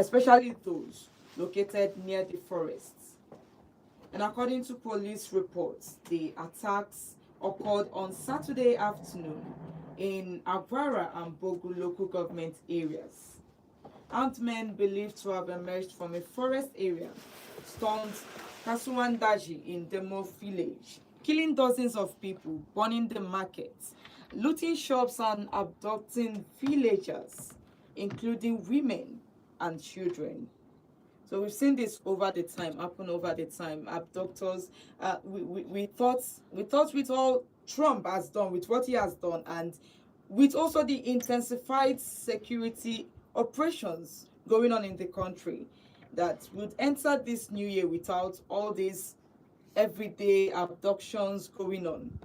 especially those located near the forests. And according to police reports, the attacks occurred on Saturday afternoon in Akwara and Bogu local government areas. Armed men believed to have emerged from a forest area stormed Kasuwandaji in Demo village, killing dozens of people, burning the markets, looting shops and abducting villagers, including women and children. So we've seen this happen over the time. Abductors, we thought with all Trump has done, with what he has done, and with also the intensified security operations going on in the country, that would enter this new year without all these everyday abductions going on.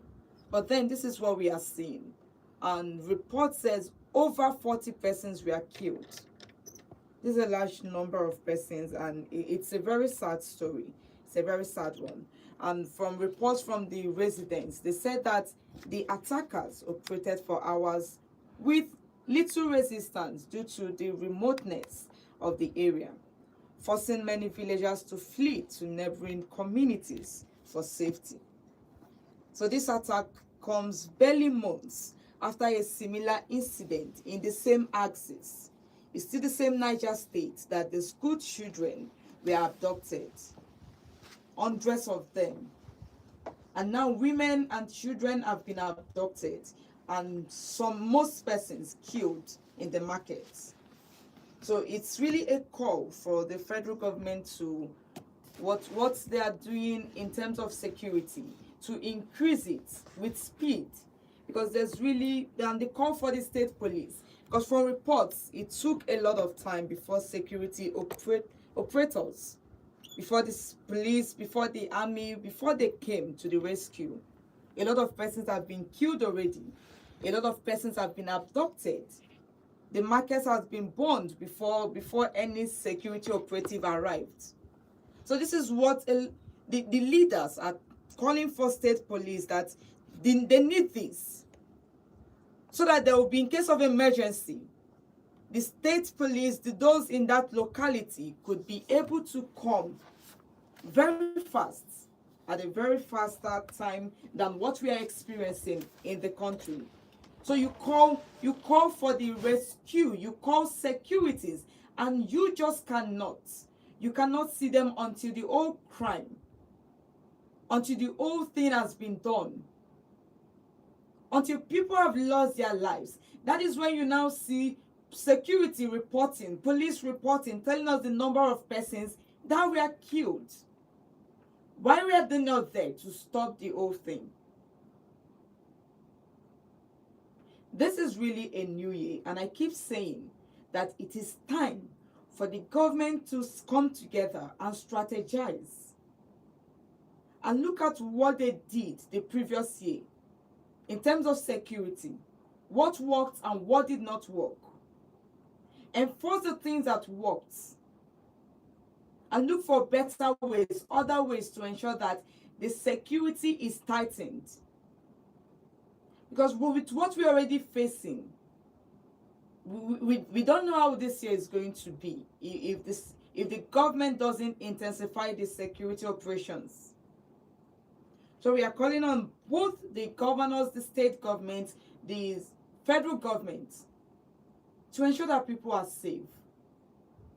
But then this is what we are seeing. And report says over 40 persons were killed. This is a large number of persons, and it's a very sad story. It's a very sad one. And from reports from the residents, they said that the attackers operated for hours with little resistance due to the remoteness of the area, forcing many villagers to flee to neighboring communities for safety. So this attack comes barely months after a similar incident in the same axis. It's still the same Niger state that the school children were abducted, hundreds of them. And now women and children have been abducted, and most persons killed in the markets. So it's really a call for the federal government to what they are doing in terms of security, to increase it with speed, because there's really the call for the state police. Because from reports, it took a lot of time before security operators, before the police, before the army, before they came to the rescue. A lot of persons have been killed already. A lot of persons have been abducted. The markets have been burned before any security operative arrived. So this is what the leaders are calling for state police, that they need this, so that there will be, in case of emergency, the state police, those in that locality, could be able to come very fast, at a very faster time than what we are experiencing in the country. So you call for the rescue, you call securities, and you just cannot see them until the whole crime, until the whole thing has been done, until people have lost their lives. That is when you now see security reporting, police reporting, telling us the number of persons that were killed. Why were they not there to stop the whole thing? This is really a new year, and I keep saying that it is time for the government to come together and strategize and look at what they did the previous year in terms of security, what worked and what did not work. Enforce the things that worked, and look for better ways, other ways to ensure that the security is tightened. Because with what we're already facing, we don't know how this year is going to be if the government doesn't intensify the security operations. So we are calling on both the governors, the state government, the federal government, to ensure that people are safe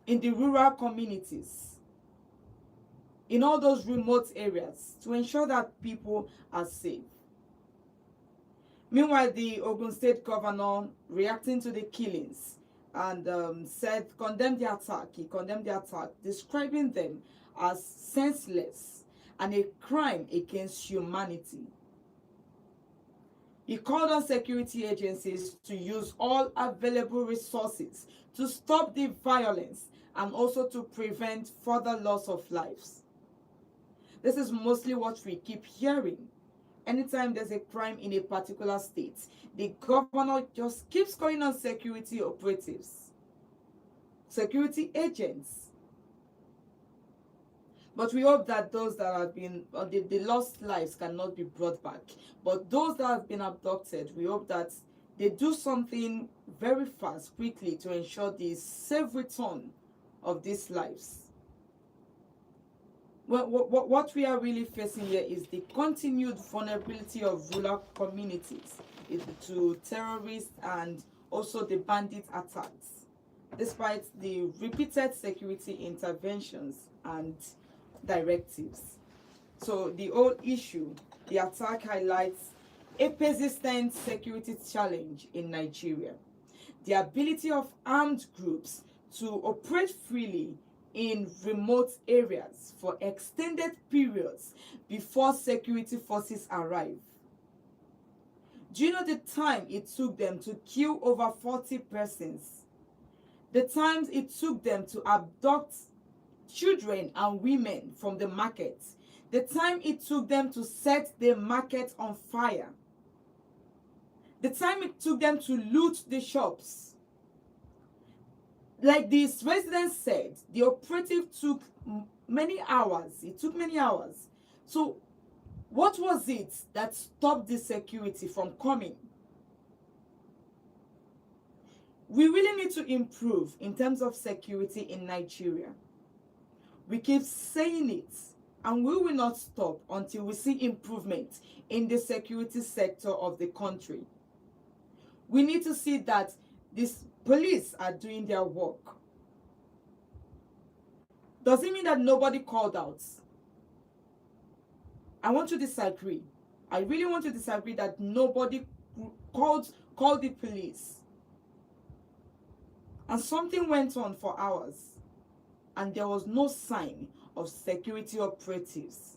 in the rural communities, in all those remote areas, to ensure that people are safe. Meanwhile, the Ogun State governor, reacting to the killings, and condemned the attack. He condemned the attack, describing them as senseless and a crime against humanity. He called on security agencies to use all available resources to stop the violence and also to prevent further loss of lives. This is mostly what we keep hearing. Anytime there's a crime in a particular state, the governor just keeps calling on security operatives, security agents. But we hope that those that have been, the lost lives cannot be brought back. But those that have been abducted, we hope that they do something very fast, quickly, to ensure the safe return of these lives. What we are really facing here is the continued vulnerability of rural communities to terrorists and also the bandit attacks, despite the repeated security interventions and directives. So the whole issue, the attack highlights a persistent security challenge in Nigeria. The ability of armed groups to operate freely in remote areas for extended periods before security forces arrive. Do you know the time it took them to kill over 40 persons? The times it took them to abduct children and women from the market? The time it took them to set the market on fire? The time it took them to loot the shops? Like these residents said, the operative took many hours. It took many hours. So what was it that stopped the security from coming? We really need to improve in terms of security in Nigeria. We keep saying it, and we will not stop until we see improvement in the security sector of the country. We need to see that this police are doing their work. Does it mean that nobody called out? I want to disagree. I really want to disagree that nobody called the police. And something went on for hours, and there was no sign of security operatives.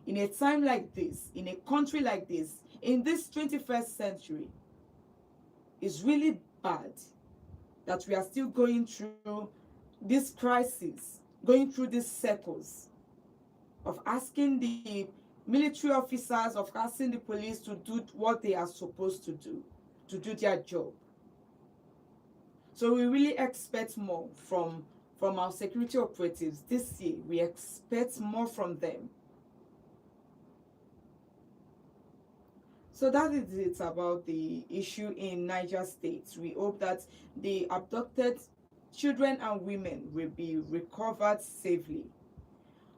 In a time like this, in a country like this, in this 21st century, it's really bad that we are still going through this crisis, going through these circles of asking the military officers, of asking the police to do what they are supposed to do their job. So we really expect more from our security operatives this year. We expect more from them. So that is it about the issue in Niger State. We hope that the abducted children and women will be recovered safely.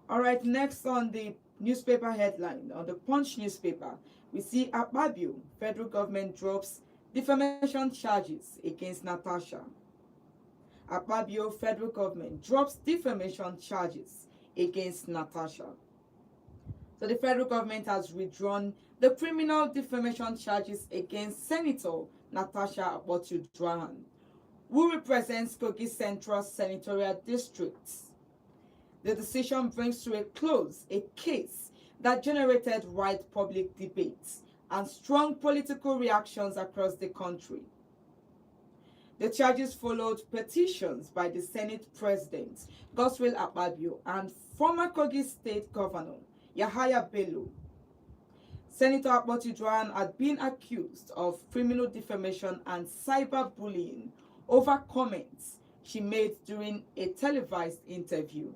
All right, next on the newspaper headline, on the Punch newspaper, we see Akpabio, federal government drops defamation charges against Natasha. Akpabio, federal government drops defamation charges against Natasha. So the federal government has withdrawn the criminal defamation charges against Senator Natasha Akpoti-Uduaghan, who represents Kogi Central Senatorial District. The decision brings to a close a case that generated wide public debates and strong political reactions across the country. The charges followed petitions by the Senate President, Godswill Akpabio, and former Kogi State Governor, Yahaya Bello. Senator Akpoti-Uduaghan had been accused of criminal defamation and cyberbullying over comments she made during a televised interview,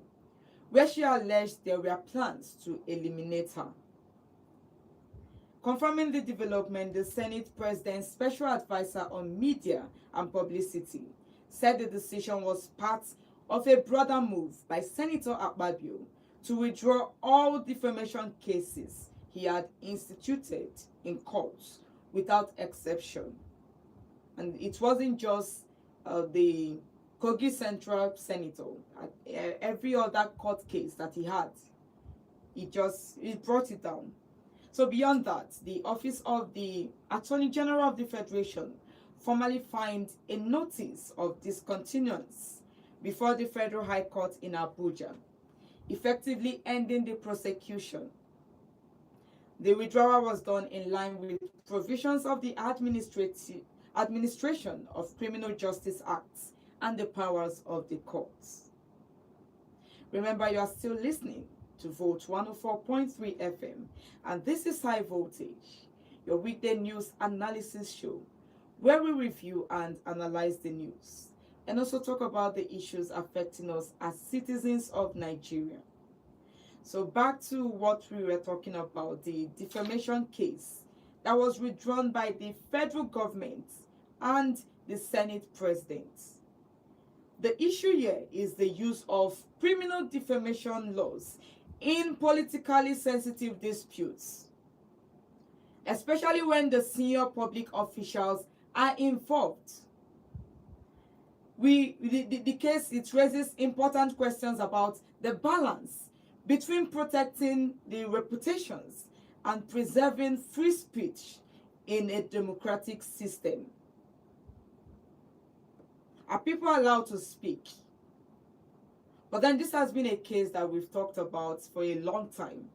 where she alleged there were plans to eliminate her. Confirming the development, the Senate President's Special Advisor on Media and Publicity said the decision was part of a broader move by Senator Akpabio to withdraw all defamation cases he had instituted in courts without exception. And it wasn't just the Kogi Central Senator. Every other court case that he had, he brought it down. So beyond that, the Office of the Attorney General of the Federation formally filed a notice of discontinuance before the Federal High Court in Abuja, effectively ending the prosecution. The withdrawal was done in line with provisions of the Administration of Criminal Justice Acts and the powers of the courts. Remember, you are still listening to Volt 104.3 FM, and this is High Voltage, your weekday news analysis show, where we review and analyze the news, and also talk about the issues affecting us as citizens of Nigeria. So back to what we were talking about, the defamation case that was withdrawn by the federal government and the Senate President. The issue here is the use of criminal defamation laws in politically sensitive disputes, especially when the senior public officials are involved. The case, it raises important questions about the balance between protecting the reputations and preserving free speech in a democratic system. Are people allowed to speak? But then this has been a case that we've talked about for a long time.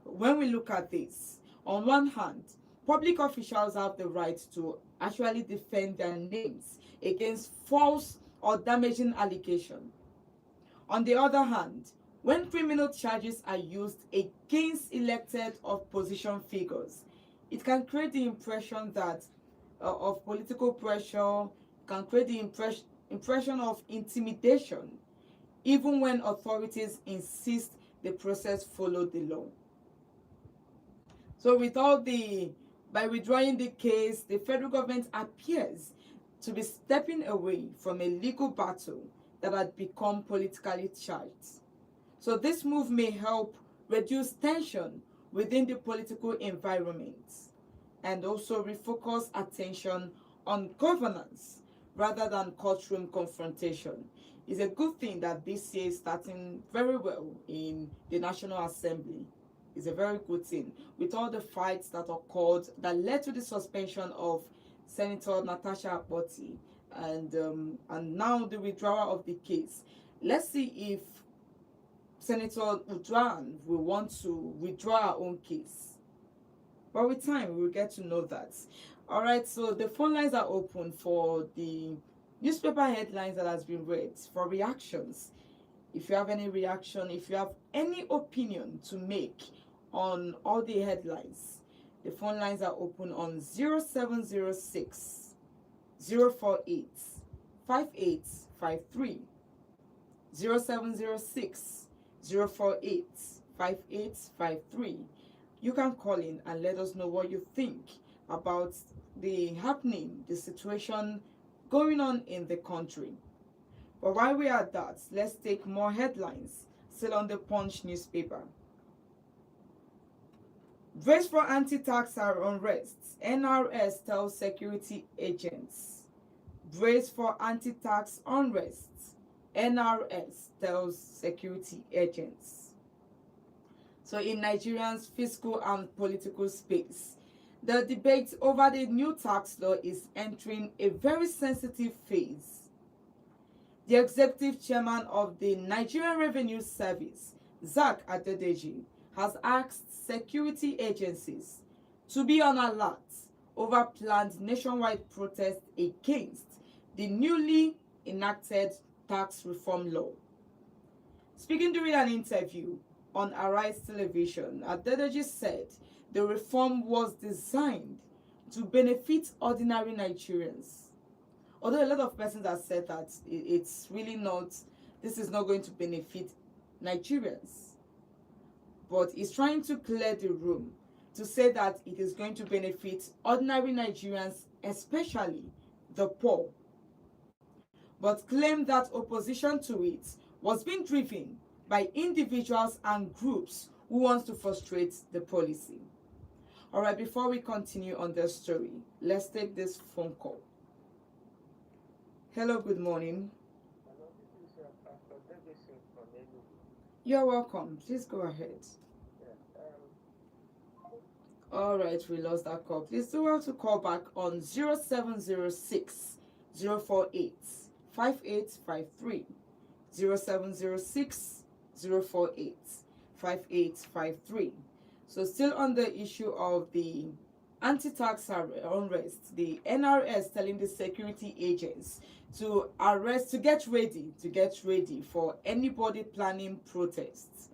When we look at this, on one hand, public officials have the right to actually defend their names against false or damaging allegations. On the other hand, when criminal charges are used against elected opposition figures, it can create the impression that of political pressure, can create the impression of intimidation, even when authorities insist the process follow the law. So by withdrawing the case, the federal government appears to be stepping away from a legal battle that had become politically charged. So this move may help reduce tension within the political environment and also refocus attention on governance rather than courtroom confrontation. It's a good thing that this year is starting very well in the National Assembly. It's a very good thing. With all the fights that occurred that led to the suspension of Senator Natasha Akpoti and now the withdrawal of the case. Let's see if Senator Udran will want to withdraw her own case. But with time, we will get to know that. All right, so the phone lines are open for the newspaper headlines that has been read, for reactions. If you have any reaction, if you have any opinion to make on all the headlines, the phone lines are open on 0706 048 5853. 0706 048 5853. You can call in and let us know what you think about the situation going on in the country. But while we are at that, let's take more headlines still on the Punch newspaper. Brace for anti-tax unrest, NRS tells security agents. Brace for anti-tax unrest, NRS tells security agents. So in Nigeria's fiscal and political space, the debate over the new tax law is entering a very sensitive phase. The executive chairman of the Nigerian Revenue Service, Zak Adedeji, has asked security agencies to be on alert over planned nationwide protests against the newly enacted tax reform law. Speaking during an interview on Arise Television, Adedeji said the reform was designed to benefit ordinary Nigerians. Although a lot of persons have said that it's really not, this is not going to benefit Nigerians. But he's trying to clear the room to say that it is going to benefit ordinary Nigerians, especially the poor. But claimed that opposition to it was being driven by individuals and groups who want to frustrate the policy. All right, before we continue on the story, let's take this phone call. Hello, good morning. Hello, this is Pastor Davidson from Enugu. You're welcome. Please go ahead. Yeah, All right, we lost that call. Please do well to call back on 0706 048 5853. 0706 048 5853. So still on the issue of the anti-tax unrest, the NRS telling the security agents to get ready for anybody planning protests.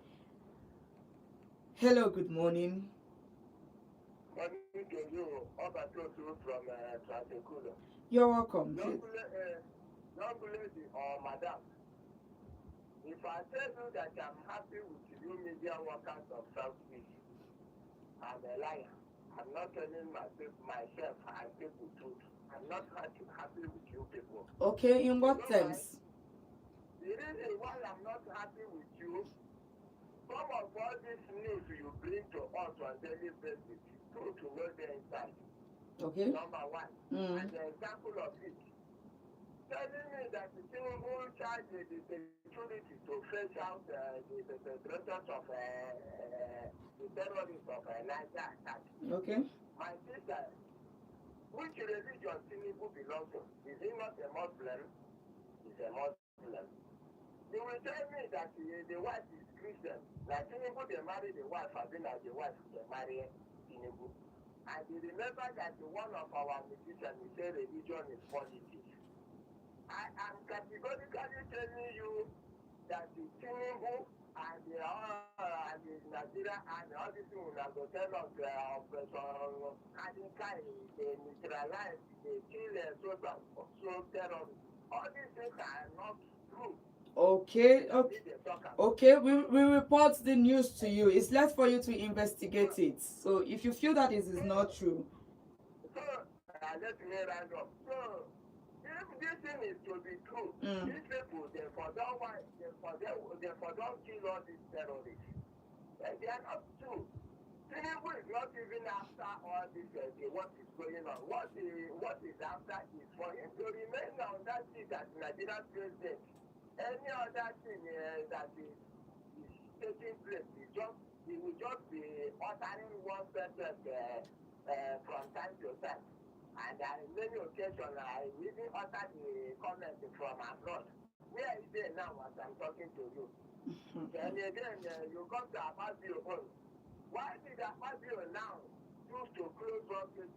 Hello, good morning. morning to you, Obatosu from Trasekula. You're welcome. Young lady or madam, if I tell you that I'm happy with you media workers of Southeast, I'm a liar. I'm not telling myself I speak the truth. I'm not happy with you people. Okay, in what You know why? terms? The reason why I'm not happy with you, some of all this news you bring to us on daily basis, it's good to know the inside. Okay. Number one. And the example of it, telling me that the Tinubu charge the security to face out the threats of the terrorists of Niger attack. Okay. My sister, which religion Tinubu belongs to? Is he not a Muslim? He's a Muslim. You will tell me that the wife is Christian. Like Tinubu, they marry the wife, as in as the wife, they marry Tinubu. And you remember that one of our musicians, he said religion is politics. I am categorically telling you that the Tinubu and the Nigeria and all these people that go tell us Operation Kadika, they neutralize, they kill so terrorists. All these things are not true. Okay. Okay. We report the news to you. It's left for you to investigate it. So if you feel that it is not true. So let me round up. So if this thing is to be true, these people they for don't kill all these terrorists. And they are not true. Tinubu is not even after all this what is going on. What is after is for him to remain on that seat as Nigerian president. Any other thing that is taking place, he will just be uttering one sentence from time to time. And on many occasions, I even utter the comment from abroad. Where is he now as I'm talking to you? And again, you come to Akpabio home. Why did Akpabio now choose to close office?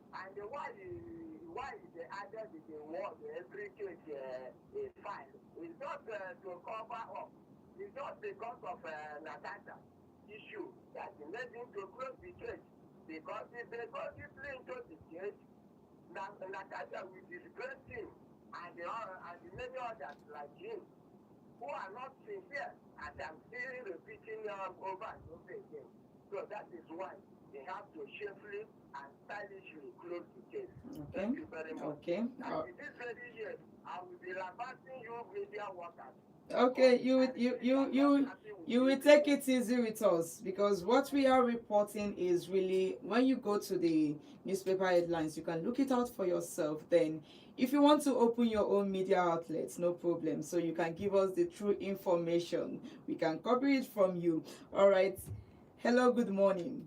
And why they added the word every case a file? It's not to cover up. It's not because of Natasha issue that made him to close the case. Because if they go deeply into the case, Natasha will disgrace him and many others like him who are not sincere, as I'm still repeating over and over again. So that is why they have to safely and stylishly close the case. Okay. Thank you very much. Okay. And in this very year, I will be lambasting you media workers. Okay, you will take it easy with us, because what we are reporting is really, when you go to the newspaper headlines, you can look it out for yourself. Then if you want to open your own media outlets, no problem, so you can give us the true information, we can copy it from you. All right. Hello, good morning.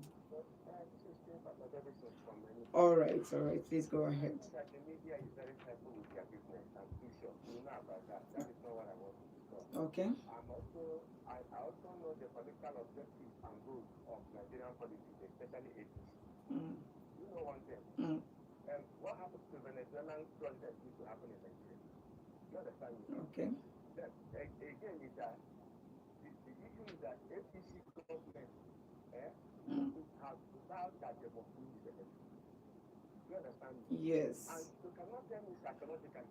All right, please go ahead. The media is very careful with their business. I'm too sure. You know about that. That is not what I want to discuss. Okay. I also know the political objectives and goals of Nigerian politics, especially APC. You know one thing. What happens to Venezuelan president used to happen in Nigeria? You understand me? Okay. Then, again, is that the issue is that APC government has vowed that they must lose the election. You understand me? Yes. And you cannot tell me psychologically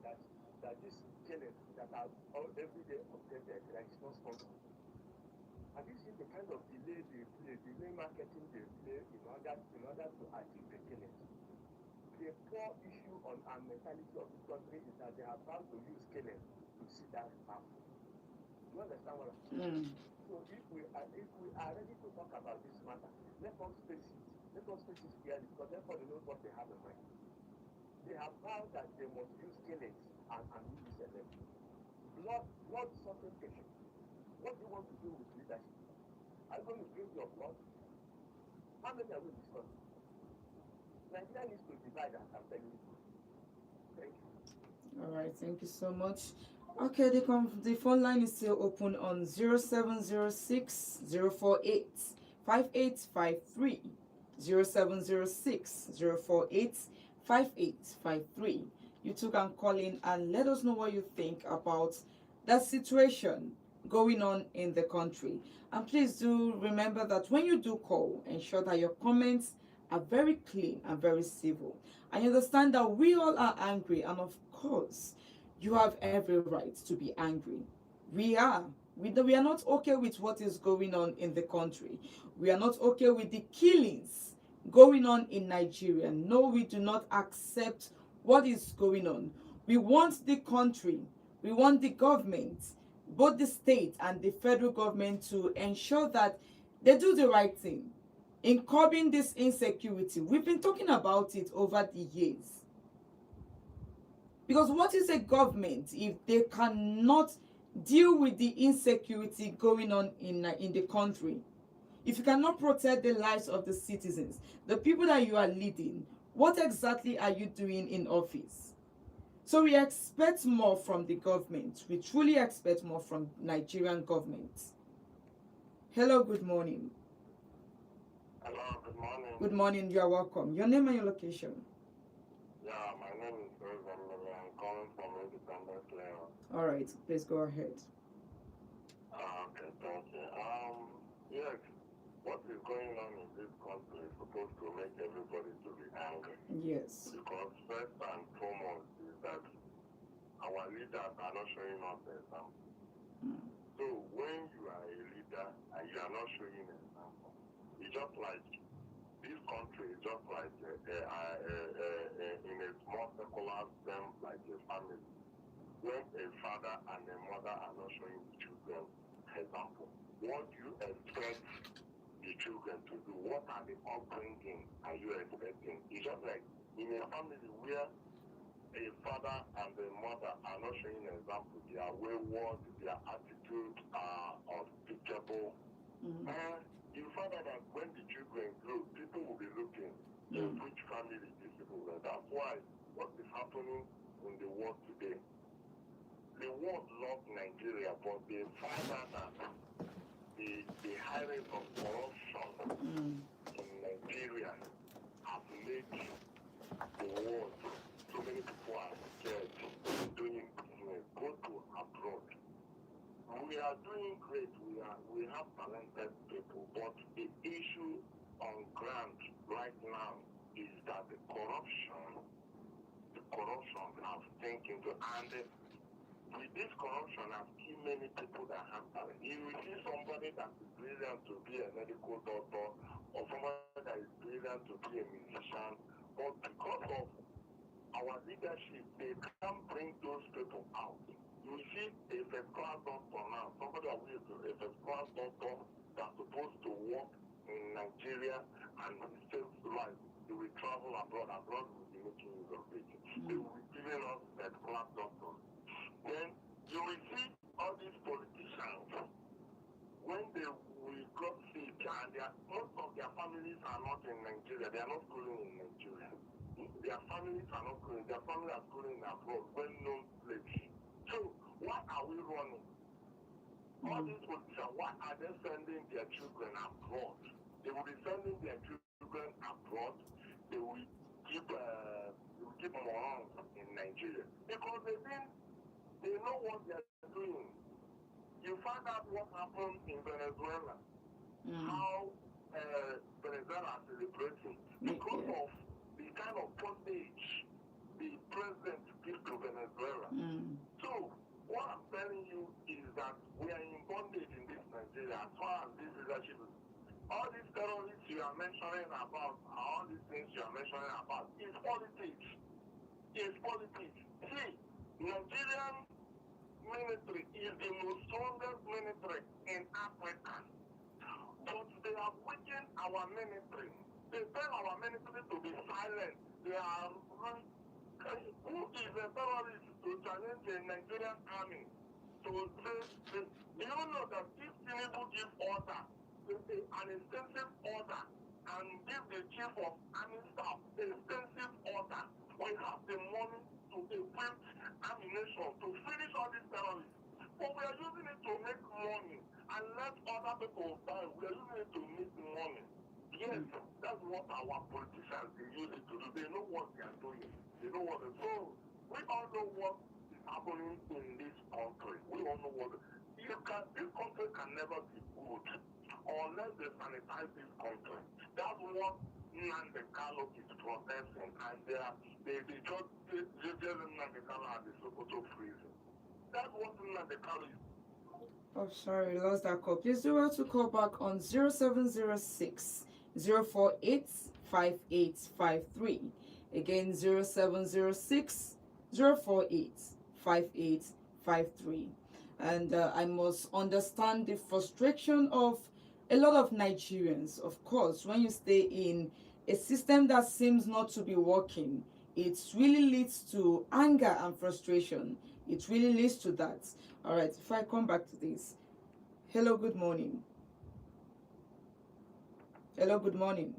that this killings that are every day updated, that is not sponsored. Have you seen the kind of delay marketing they play in order to achieve the killings? The poor issue on our mentality of this country is that they have found to use killings to see that powerful. You understand what I'm saying? So if we are ready to talk about this matter, let us face it. Let us face it clearly, because everybody knows what they have in mind. They have vowed that they must use killings and win this election. Blood suffocation. What do you want to do with leadership? Are you going to drink your blood? How many are we discussing? Nigeria needs to divide us, I'm telling you. Thank you. All right, thank you so much. Okay, the phone line is still open on 0706 048 5853. 0706 048 5853. You two can call in and let us know what you think about that situation going on in the country. And please do remember that when you do call, ensure that your comments are very clean and very civil. I understand that we all are angry, and of course, you have every right to be angry. We are not okay with what is going on in the country. We are not okay with the killings going on in Nigeria. No, we do not accept what is going on. We want the country, we want the government, both the state and the federal government, to ensure that they do the right thing in curbing this insecurity. We've been talking about it over the years. Because what is a government if they cannot deal with the insecurity going on in the country? If you cannot protect the lives of the citizens, the people that you are leading, what exactly are you doing in office? So we expect more from the government. We truly expect more from Nigerian government. Hello, good morning. Hello, good morning. Good morning, you are welcome. Your name and your location. Yeah, my name is Emily. I'm calling from Independence Layout. All right, please go ahead. Okay, thank you. Yes, what is going on in this country is supposed to make everybody to be angry. Yes. Because first and foremost is that our leaders are not showing us the example. So when you are a leader and you are not showing an example, it's just like this country is just like in a small circular sense, like a family. When a father and a mother are not showing the children example, what do you expect the children to do? What are the upbringing are you expecting? It's just like in a family where a father and a mother are not showing an example, they are wayward, their attitudes are unspeakable. And you find out that when the children grow, people will be looking at which family these people were. That's why what is happening in the world today, the world loves Nigeria, but they find out that the high rate of corruption in Nigeria have made the world, so many people are scared doing business, go to abroad. We are doing great, we have talented people, but the issue on ground right now is that the corruption has taken to, and with this corruption has killed many people that have talent. You will see somebody that is brilliant to be a medical doctor, or somebody that is brilliant to be a musician, but because of our leadership, they can't bring those people out. You see a first-class doctor now, somebody that is a first-class doctor that's supposed to work in Nigeria and save lives. They will travel abroad will be making use of it. They will be giving us first-class doctors. Then you will see all these politicians, when they will got sick, and most of their families are not in Nigeria, they are not schooling in Nigeria. Their families are not schooling, their families are schooling abroad, well-known place. So why are we running? All these politicians, why are they sending their children abroad? They will be sending their children abroad. They will keep morons in Nigeria because they know what they are doing. You find out what happened in Venezuela, how Venezuela is celebrating because of the kind of bondage the president gives to Venezuela. So what I'm telling you is that we are in bondage in this Nigeria as far as this leadership is. All these terrorists you are mentioning about, all these things you are mentioning about, is politics. It's politics. See, Nigerian military is the most strongest military in Africa. But they have weakened our military. They tell our military to be silent. They are who is a terrorist to challenge the Nigerian army to say this? Do you know that if Tinubu gives order, an extensive order, and give the chief of army staff extensive order, we have the money to equip ammunition to finish all these terrorists. But we are using it to make money and let other people die. We are using it to make money. Yes, that's what our politicians use it to do. They know what they are doing. They know what they do. We all know what is happening in this country. We all know what this country can never be good unless they sanitize this country. That's what Nnamdi Kanu is protesting, and they just Nnamdi Kanu at the Sokoto prison. That's what Nnamdi Kanu is. Oh, sorry, lost that call. Please do well to call back on 0706 048 5853. Again, 0706 048 5853. And I must understand the frustration of a lot of Nigerians. Of course, when you stay in a system that seems not to be working, it really leads to anger and frustration. It really leads to that. All right, if I come back to this. Hello, good morning. Hello, good morning.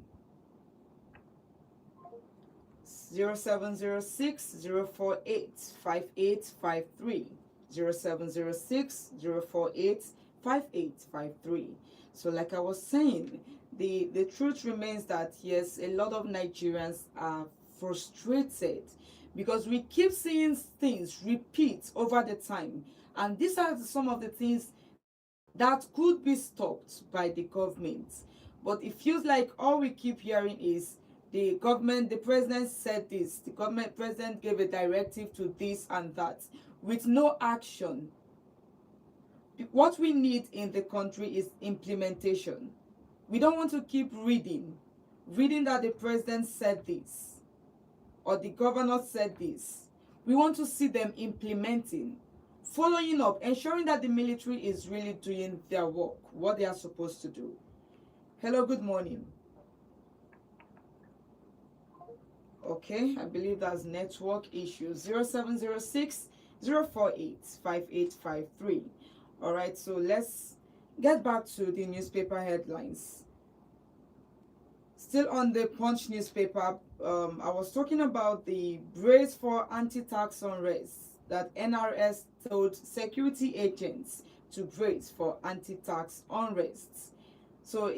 0706 048 5853. 0706 048 5853. So like I was saying, the truth remains that yes, a lot of Nigerians are frustrated because we keep seeing things repeat over the time, and these are some of the things that could be stopped by the government. But it feels like all we keep hearing is the government, the president said this, the government president gave a directive to this and that, with no action. What we need in the country is implementation. We don't want to keep reading that the president said this or the governor said this. We want to see them implementing, following up, ensuring that the military is really doing their work, what they are supposed to do. Hello, good morning. Okay, I believe that's network issue. 0706 048 5853. All right, so let's get back to the newspaper headlines. Still on the Punch newspaper, I was talking about the brace for anti-tax unrest that NRS told security agents to brace for anti-tax unrest. So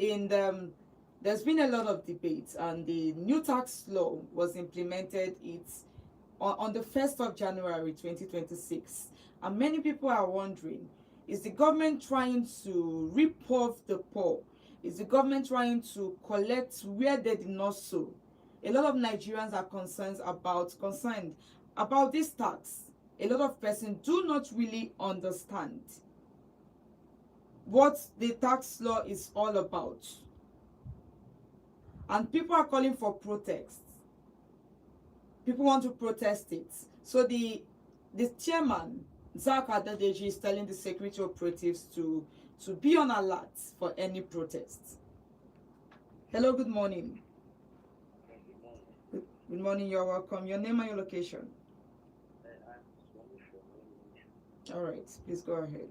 there's been a lot of debate, and the new tax law was implemented on the 1st of January 2026. And many people are wondering, is the government trying to rip off the poor? Is the government trying to collect where they did not sow? A lot of Nigerians are concerned about this tax. A lot of persons do not really understand what the tax law is all about. And people are calling for protests. People want to protest it. So the chairman, Zak Adadeji, is telling the security operatives to be on alert for any protests. Hello, good morning. Good morning, you're welcome. Your name and your location. All right, please go ahead.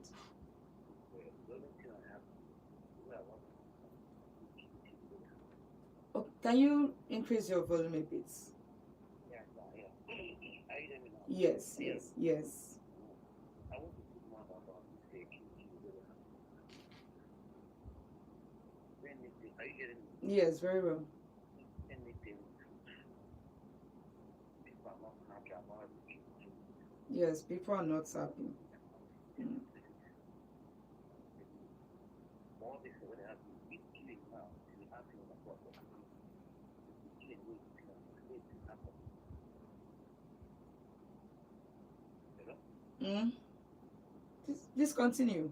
Oh, can you increase your volume a bit? Yes, yes, yes. Yes, very well. Yes, people are not happy. Mm. Mm. Please continue.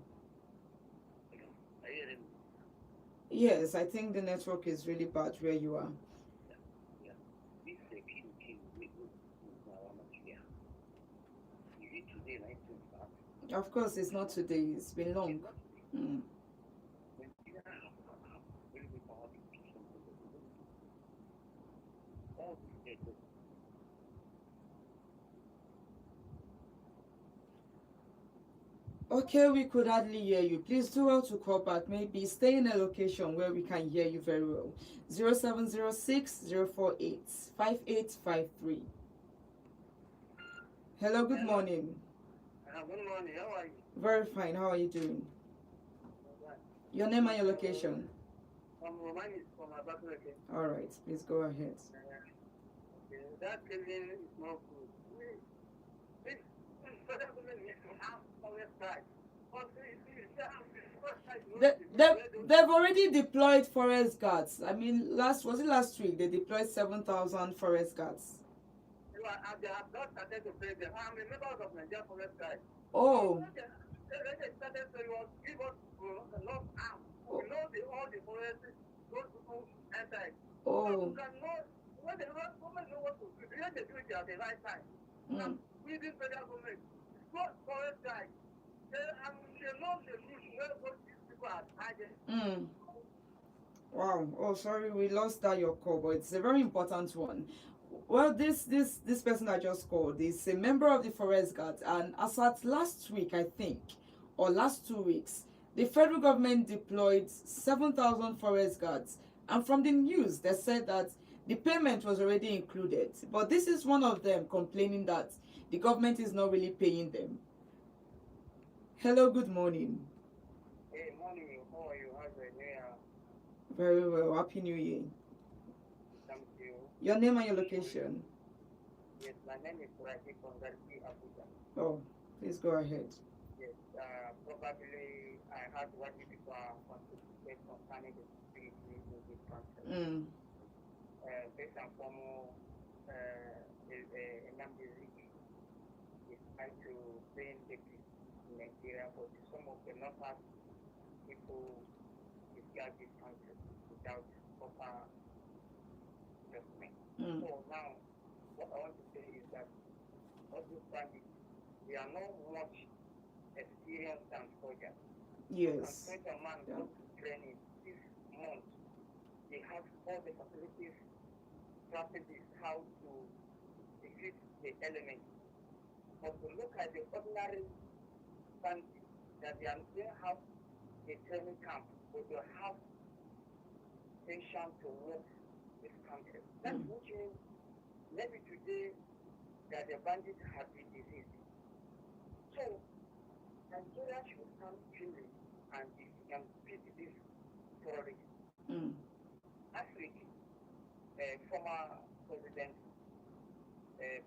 Yes, I think the network is really bad where you are. Of course, it's not today. It's been long. Mm. Okay, we could hardly hear you. Please do well to call back. Maybe stay in a location where we can hear you very well. 0706 048 5853. Hello, good morning. Good morning, how are you? Very fine. How are you doing? Your name and your location. Mine is from Abakaliki. All right, please go ahead. That killing is not good. This federal government needs to have our side. They've already deployed forest guards. I mean, last week they deployed 7,000 forest guards. They have not started to pay them. I'm a member of Nigeria Forest Guard. Oh. They started to give us enough arms. We know all the forests, those people enter. Oh. When the government know what to do, they have to do it at the right time. Mm. We this federal government, it's not correct guys. They know the rules where what these people are targeted. Mm. Wow. Oh, sorry, we lost that your call, but it's a very important one. Well, this person I just called is a member of the Forest Guard, and as at last week, I think, or last 2 weeks, the federal government deployed 7,000 forest guards, and from the news, they said that the payment was already included. But this is one of them complaining that the government is not really paying them. Hello, good morning. Hey, morning, how are you? How's your new year? Very well. Happy New Year. Thank you. Your name and your location. Yes, my name is Raji from Garki, Abuja. Oh, please go ahead. Yes, probably I had what you people are contributed concerning the security in this country. Mm. Based and foremost, Nnamdi Ezekwe is trying to bring the peace in Nigeria, but some of the northern people discard this country without proper adjustment. Mm. So now, what I want to say is that all these bandits, they are not much experienced than soldiers. Yes. And soldier man Yeah. go to training this month. They have all the facilities, strategies, how to defeat the elements. But to look at the ordinary bandits, that they don't have a training camp, but they have patience to work this country. That's which means maybe today that the bandits have been diseased. So Nigeria should stand truly and defeat this terrorists. Mm. Africa, former President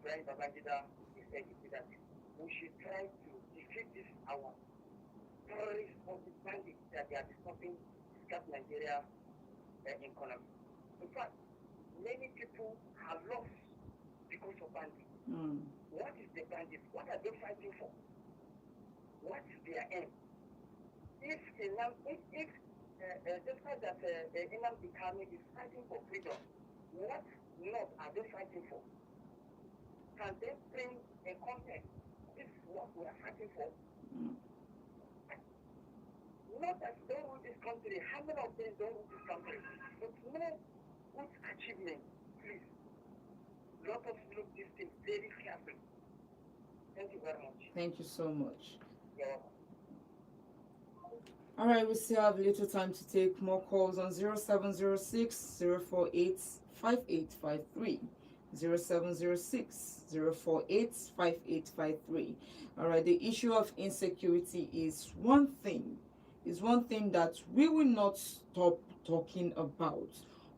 Brian Babangida, he said that we should try to defeat this our terrorists or the bandits that they are disturbing Nigeria economy. In fact, many people have lost because of bandits. Mm. What is the bandits? What are they fighting for? What is their aim? If despite that Nnamdi Kanu is fighting for freedom, what not are they fighting for? Can they bring a context? This is what we are fighting for. Mm. Not that they rule this country. How many of them don't rule this country? But no good achievement, please. Let us look this thing very carefully. Thank you very much. Thank you so much. You're welcome. All right, we still have little time to take more calls on 0706 048 5853. 0706 048 5853. All right, the issue of insecurity is one thing that we will not stop talking about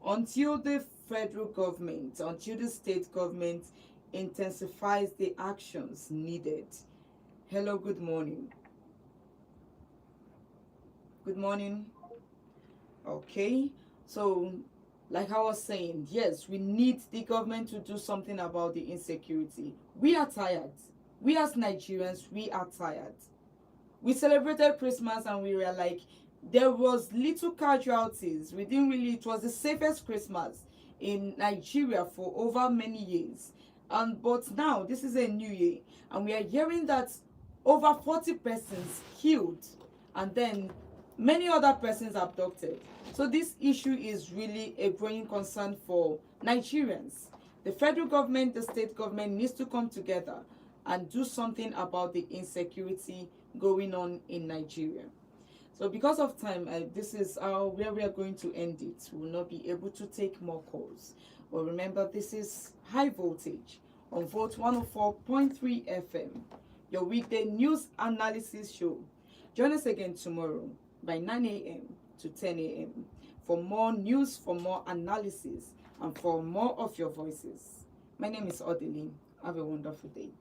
until the federal government, until the state government intensifies the actions needed. Hello, good morning. Good morning. Okay, so like I was saying, yes, we need the government to do something about the insecurity. We are tired. We as Nigerians, we are tired. We celebrated Christmas and we were like, there was little casualties. We didn't really, it was the safest Christmas in Nigeria for over many years. But now, this is a new year, and we are hearing that over 40 persons killed, and then many other persons abducted. So this issue is really a growing concern for Nigerians. The federal government, the state government needs to come together and do something about the insecurity going on in Nigeria. So because of time, this is where we are going to end it. We will not be able to take more calls. But remember, this is High Voltage on Volt 104.3 FM, your weekday news analysis show. Join us again tomorrow by 9 a.m. to 10 a.m. for more news, for more analysis, and for more of your voices. My name is Odeline. Have a wonderful day.